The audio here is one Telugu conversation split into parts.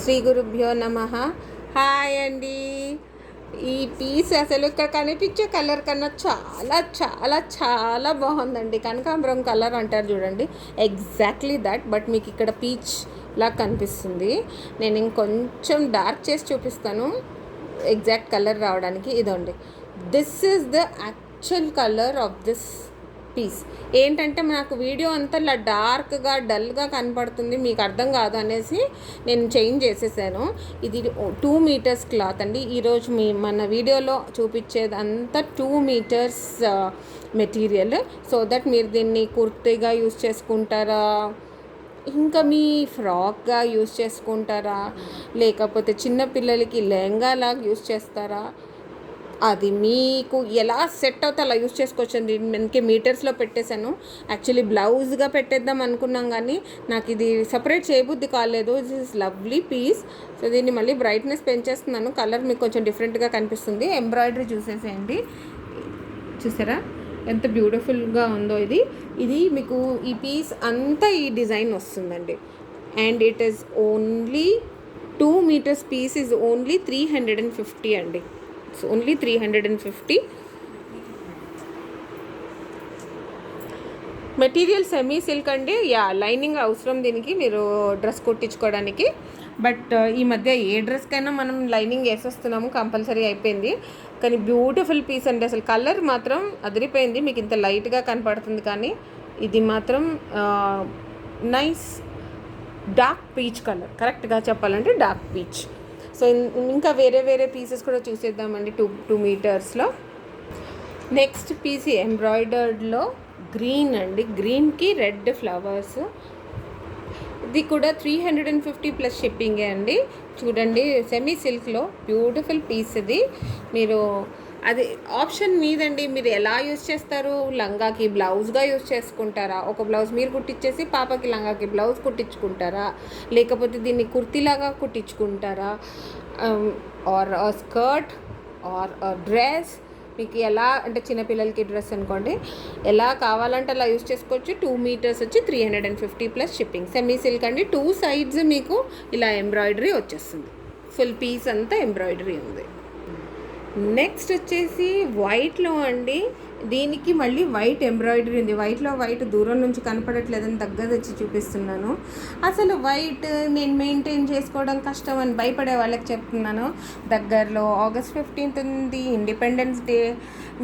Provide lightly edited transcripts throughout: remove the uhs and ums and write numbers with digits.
శ్రీ గురుభ్యో నమః. హాయ్ అండి. ఈ పీస్ అసలు ఇక్కడ కనిపించే కలర్ కన్నా చాలా చాలా చాలా బాగుందండి. కనకాంబరం కలర్ అంటారు చూడండి, ఎగ్జాక్ట్లీ దట్. బట్ మీకు ఇక్కడ పీచ్ లాగా కనిపిస్తుంది. నేను ఇంకొంచెం డార్క్ చేసి చూపిస్తాను ఎగ్జాక్ట్ కలర్ రావడానికి. ఇదండి, this is the actual colour of this piece. ఏంటంటే నాకు వీడియో అంతా ఇలా డార్క్గా డల్గా కనపడుతుంది, మీకు అర్థం కాదు అనేసి నేను చేంజ్ చేసేసాను. ఇది 2 మీటర్స్ క్లాత్ అండి. ఈరోజు మన వీడియోలో చూపించేది అంతా 2 మీటర్స్ మెటీరియల్. సో దట్ మీరు దీన్ని కుర్తీగా యూస్ చేసుకుంటారా, ఇంకా మీ ఫ్రాక్గా యూస్ చేసుకుంటారా, లేకపోతే చిన్నపిల్లలకి లెహంగా లాగా యూస్ చేస్తారా, అది మీకు ఎలా సెట్ అవుతే అలా యూస్ చేసుకోవచ్చు అండి. మనకి మీటర్స్లో పెట్టేశాను. యాక్చువల్లీ బ్లౌజ్గా పెట్టేద్దాం అనుకున్నాం, కానీ నాకు ఇది సపరేట్ చేయబుద్ధి కాలేదు. This is lovely piece. So దీన్ని మళ్ళీ బ్రైట్నెస్ పెంచేస్తున్నాను. కలర్ మీకు కొంచెం డిఫరెంట్గా కనిపిస్తుంది. ఎంబ్రాయిడరీ చూసేసేయండి, చూసారా ఎంత బ్యూటిఫుల్గా ఉందో. ఇది మీకు ఈ పీస్ అంతా ఈ డిజైన్ వస్తుందండి. And it is only 2 metres piece is only 350 అండి. It's only 350. Material semi silk అండి. లైనింగ్ అవసరం దీనికి, మీరు డ్రెస్ కుట్టించుకోవడానికి. బట్ ఈ మధ్య ఏ డ్రెస్కైనా మనం లైనింగ్ వేసేస్తున్నాము, కంపల్సరీ అయిపోయింది. కానీ బ్యూటిఫుల్ పీస్ అండి. అసలు కలర్ మాత్రం అదిరిపోయింది. మీకు ఇంత లైట్గా కనపడుతుంది, కానీ ఇది మాత్రం నైస్ డార్క్ పీచ్ కలర్. కరెక్ట్గా చెప్పాలంటే డార్క్ పీచ్. సో ఇంకా వేరే వేరే పీసెస్ కూడా చూసేద్దామండి 2 మీటర్స్లో. నెక్స్ట్ పీస్ ఎంబ్రాయిడర్డ్లో గ్రీన్ అండి. గ్రీన్కి రెడ్ ఫ్లవర్స్. ఇది కూడా 350 ప్లస్ షిప్పింగే అండి. చూడండి, సెమీ సిల్క్లో బ్యూటిఫుల్ పీస్ ఇది. మీరు అది ఆప్షన్ మీదండి, మీరు ఎలా యూస్ చేస్తారు. లంగాకి బ్లౌజ్గా యూస్ చేసుకుంటారా, ఒక బ్లౌజ్ మీరు కుట్టించేసి పాపకి లంగాకి బ్లౌజ్ కుట్టించుకుంటారా, లేకపోతే దీన్ని కుర్తీలాగా కుట్టించుకుంటారా, ఆర్ స్కర్ట్ ఆర్ డ్రెస్, మీకు ఎలా అంటే చిన్నపిల్లలకి డ్రెస్ అనుకోండి, ఎలా కావాలంటే అలా యూస్ చేసుకోవచ్చు. 2 మీటర్స్ వచ్చి 350 ప్లస్ షిప్పింగ్. సెమీ సిల్క్ అండి. 2 సైడ్స్ మీకు ఇలా ఎంబ్రాయిడరీ వచ్చేస్తుంది. ఫుల్ పీస్ అంతా ఎంబ్రాయిడరీ ఉంది. నెక్స్ట్ వచ్చేసి వైట్లో అండి. దీనికి మళ్ళీ వైట్ ఎంబ్రాయిడరీ ఉంది. వైట్లో వైట్ దూరం నుంచి కనపడట్లేదని దగ్గర వచ్చి చూపిస్తున్నాను. అసలు వైట్ నేను మెయింటైన్ చేసుకోవడం కష్టం అని భయపడే వాళ్ళకి చెప్తున్నాను. దగ్గరలో August 15th ఉంది, ఇండిపెండెన్స్ డే.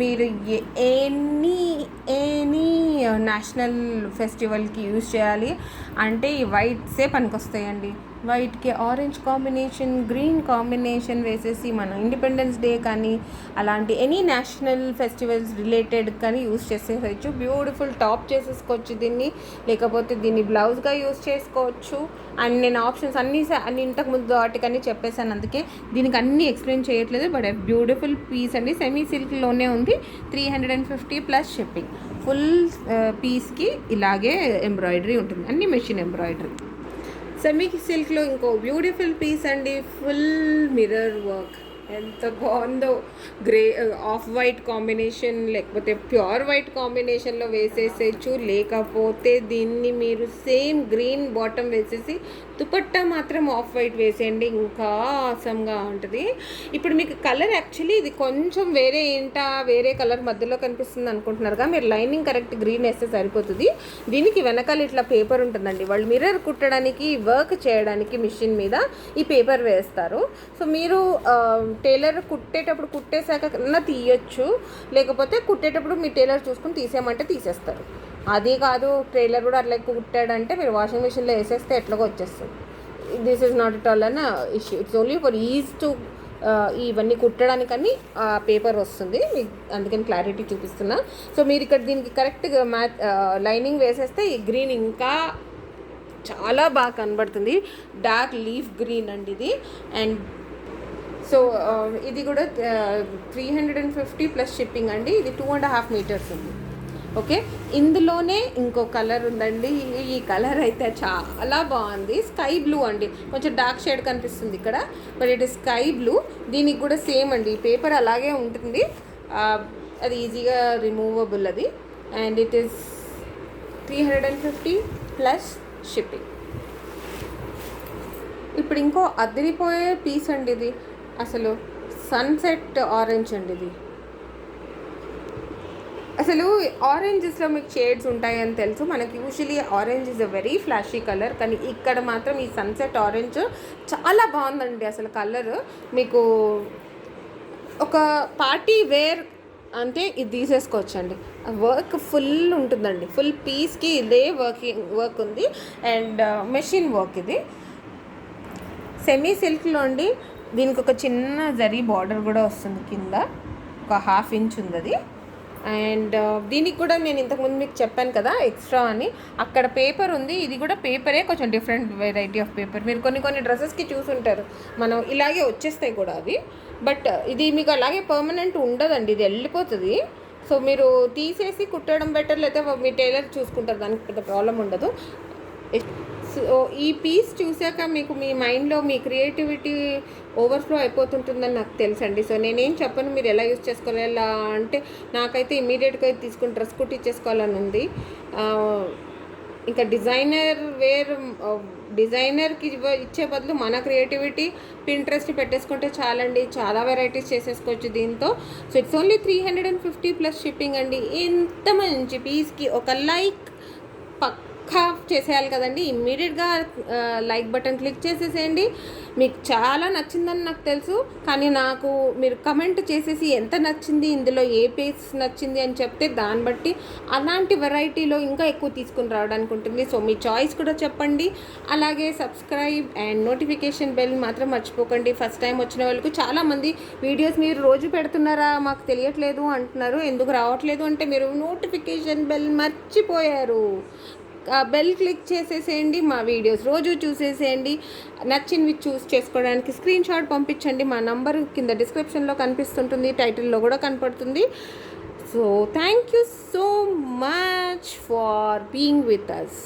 మీరు ఎనీ నేషనల్ ఫెస్టివల్కి యూజ్ చేయాలి అంటే ఈ వైట్సే పనికొస్తాయండి. వైట్కి ఆరెంజ్ కాంబినేషన్, గ్రీన్ కాంబినేషన్ వేసేసి మన ఇండిపెండెన్స్ డే కానీ అలాంటి ఎనీ నేషనల్ ఫెస్టివల్స్ రిలేటెడ్ కానీ యూస్ చేసేయచ్చు. బ్యూటిఫుల్ టాప్ చేసేసుకోవచ్చు దీన్ని, లేకపోతే దీన్ని బ్లౌజ్గా యూస్ చేసుకోవచ్చు. అండ్ నేను ఆప్షన్స్ అన్ని ఇంతకుముందు వాటికన్నీ చెప్పేశాను, అందుకే దీనికి అన్నీ ఎక్స్ప్లెయిన్ చేయట్లేదు. బట్ బ్యూటిఫుల్ పీస్ అండి. సెమీ సిల్క్లోనే ఉంది. 350 ప్లస్ షిప్పింగ్. ఫుల్ పీస్కి ఇలాగే ఎంబ్రాయిడరీ ఉంటుంది, అన్ని మెషిన్ ఎంబ్రాయిడరీ. సెమీ సిల్క్లో ఇంకో బ్యూటిఫుల్ పీస్ అండి. ఫుల్ మిర్రర్ వర్క్, ఎంత బాగుందో. గ్రే ఆఫ్ వైట్ కాంబినేషన్ లేకపోతే ప్యూర్ వైట్ కాంబినేషన్లో వేసేసేయచ్చు. లేకపోతే దీన్ని మీరు సేమ్ గ్రీన్ బాటమ్ వేసేసి దుపట్టా మాత్రం ఆఫ్ వైట్ వేసేయండి, ఇంకా ఆసంగా ఉంటుంది. ఇప్పుడు మీకు కలర్ యాక్చువల్లీ ఇది కొంచెం వేరే కలర్ మధ్యలో కనిపిస్తుంది అనుకుంటున్నారుగా, మీరు లైనింగ్ కరెక్ట్ గ్రీన్ వేస్తే సరిపోతుంది. దీనికి వెనకాల ఇట్లా పేపర్ ఉంటుందండి. వాళ్ళు మిర్రర్ కుట్టడానికి, వర్క్ చేయడానికి మిషన్ మీద ఈ పేపర్ వేస్తారు. సో మీరు టైలర్ కుట్టేటప్పుడు కుట్టేశాక తీయచ్చు, లేకపోతే కుట్టేటప్పుడు మీ టైలర్ చూసుకుని తీసేయమంటే తీసేస్తారు. అది కాదు, టైలర్ కూడా అట్లా కుట్టాడంటే మీరు వాషింగ్ మిషన్లో వేసేస్తే ఎట్లాగో వచ్చేస్తుంది. This is not at all an issue. It's only for is to ఇవన్నీ కుట్టడానికని పేపర్ వస్తుంది మీకు, అందుకని క్లారిటీ చూపిస్తున్నా. సో మీరు ఇక్కడ దీనికి కరెక్ట్గా లైనింగ్ వేసేస్తే ఈ గ్రీన్ ఇంకా చాలా బాగా కనబడుతుంది. డార్క్ లీఫ్ గ్రీన్ అండి ఇది. అండ్ సో ఇది కూడా 350 ప్లస్ షిప్పింగ్ అండి. ఇది 2.5 మీటర్స్ ఉంది. ఓకే, ఇందులోనే ఇంకో కలర్ ఉందండి. ఈ కలర్ అయితే చాలా బాగుంది. స్కై బ్లూ అండి, కొంచెం డార్క్ షేడ్ కనిపిస్తుంది ఇక్కడ, but it is sky blue. దీనికి కూడా సేమ్ అండి, పేపర్ అలాగే ఉంటుంది, అది ఈజీగా రిమూవబుల్ అది. And it is 350 plus shipping. ఇప్పుడు ఇంకో అదిరిపోయే పీస్ అండి ఇది, అసలు సన్సెట్ ఆరెంజ్ అండి ఇది. అసలు ఆరెంజెస్లో మీకు షేడ్స్ ఉంటాయని తెలుసు, మనకి usually orange is a very flashy colour, కానీ ఇక్కడ మాత్రం ఈ సన్సెట్ ఆరెంజ్ చాలా బాగుందండి. అసలు కలర్ మీకు ఒక పార్టీ వేర్ అంటే ఇది తీసేసుకోవచ్చండి. వర్క్ ఫుల్ ఉంటుందండి, ఫుల్ పీస్కి ఇదే వర్క్ ఉంది. అండ్ మెషిన్ వర్క్ ఇది సెమీ సిల్క్లో అండి. దీనికి ఒక చిన్న జరీ బార్డర్ కూడా వస్తుంది, కింద ఒక 1/2 ఇంచ్ ఉంది అది. అండ్ దీనికి కూడా నేను ఇంతకుముందు మీకు చెప్పాను కదా ఎక్స్ట్రా అని, అక్కడ పేపర్ ఉంది, ఇది కూడా పేపరే, కొంచెం డిఫరెంట్ వెరైటీ ఆఫ్ పేపర్. మీరు కొన్ని డ్రెస్సెస్కి చూసుంటారు, మనం ఇలాగే వచ్చేస్తాయి కూడా అవి, బట్ ఇది మీకు అలాగే పర్మనెంట్ ఉండదండి, ఇది వెళ్ళిపోతుంది. సో మీరు తీసేసి కుట్టడం బెటర్, లేకపోతే మీ టైలర్ చూసుకుంటారు, దానికి పెద్ద ప్రాబ్లం ఉండదు. సో ఈ పీస్ చూసాక మీకు మీ మైండ్లో మీ క్రియేటివిటీ ఓవర్ఫ్లో అయిపోతుంటుందని నాకు తెలుసండి. సో నేనేం చెప్పను, మీరు ఎలా యూస్ చేసుకోవాలి ఎలా అంటే, నాకైతే ఇమీడియట్గా తీసుకుని డ్రెస్ కుట్టించేసుకోవాలని ఉంది. ఇంకా డిజైనర్కి ఇచ్చే బదులు మన క్రియేటివిటీ పింట్రెస్ట్ పెట్టేసుకుంటే చాలండి, చాలా వెరైటీస్ చేసేసుకోవచ్చు దీంతో. So it's only 350 plus shipping అండి. ఇంత మంచి పీస్కి ఒక లైక్ పక్కా చేసేయాలి కదండి. ఇమ్మీడియట్గా లైక్ బటన్ క్లిక్ చేసేసేయండి. మీకు చాలా నచ్చిందని నాకు తెలుసు, కానీ నాకు మీరు కమెంట్ చేసేసి ఎంత నచ్చింది, ఇందులో ఏ పీస్ నచ్చింది అని చెప్తే దాన్ని బట్టి అలాంటి వెరైటీలో ఇంకా ఎక్కువ తీసుకుని రావడానికి ఉంటుంది. సో మీ చాయిస్ కూడా చెప్పండి. అలాగే సబ్స్క్రైబ్ అండ్ నోటిఫికేషన్ బెల్ మాత్రం మర్చిపోకండి. ఫస్ట్ టైం వచ్చిన వాళ్ళకు చాలామంది వీడియోస్ మీరు రోజు పెడుతున్నారా మాకు తెలియట్లేదు అంటున్నారు. ఎందుకు రావట్లేదు అంటే మీరు నోటిఫికేషన్ బెల్ మర్చిపోయారు. బెల్ క్లిక్ చేసేసేయండి, మా వీడియోస్ రోజు చూసేసేయండి. నచ్చినవి చూస్ చేసుకోవడానికి స్క్రీన్ షాట్ పంపించండి. మా నంబర్ కింద డిస్క్రిప్షన్లో కనిపిస్తుంటుంది, టైటిల్లో కూడా కనపడుతుంది. So thank you so much for being with us.